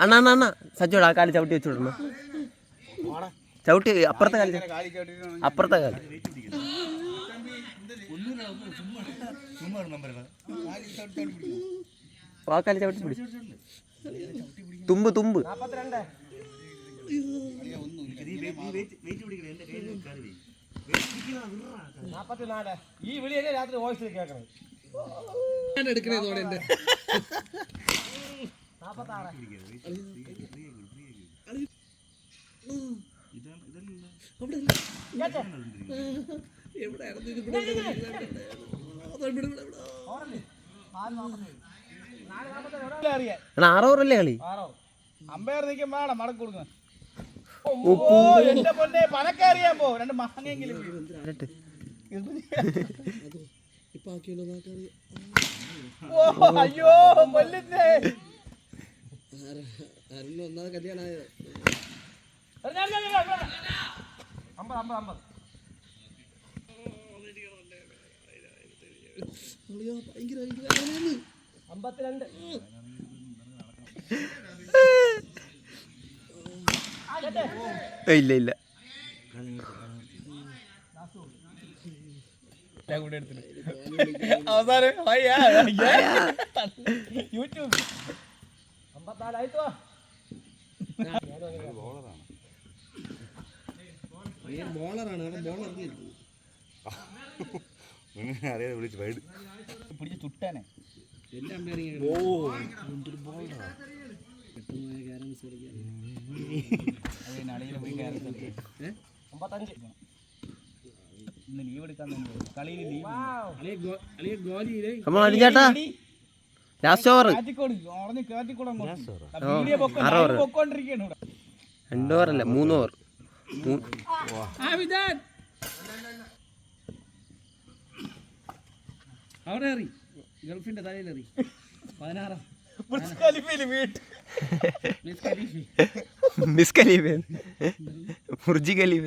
അണ്ണാ സജ്ജോട് ആ കാലി ചവിട്ടി വെച്ചു വിടണം. ചവിട്ടി അപ്പുറത്തെ കാലി അപ്പുറത്തെ കാലി ആ കാലി ചവിട്ടി പിടി. തുമ്പ് തുമ്പ് ഈ വിളിയല്ലേ രാത്രി വോയിസ് കേൾക്കണം. ആറോറല്ലേ കളി. അമ്പയർ നിൽക്കും വേണം മടക്ക് കൊടുക്കണം. എന്റെ പൊന്നെ പനക്ക അറിയാൻ പോ രണ്ട് മാങ്ങെങ്കിലും. അയ്യോ കൊല്ലുന്നേ. ഒന്നാമത് കല്യാണമായ 50 52. ഇല്ല ഇല്ല അവസാനം യൂട്യൂബ് 54 ആയിട്ടോ. ബോളറാണ് അറിയാതെ വിളിച്ചു വൈഡ് പിടിച്ച് ചുട്ടാനെ. എല്ലാം ലീവ് എടുക്കാൻ കളിയിൽ ചേട്ടാ ലാസ്റ്റ് ഓവർ 2 ഓവറല്ല 3 ഓവർ. അവിടെ എറി ഗൾഫിന്റെ തലയിലെറി 16 മിസ് ഖലീഫ ബുർജ് ഖലീഫ.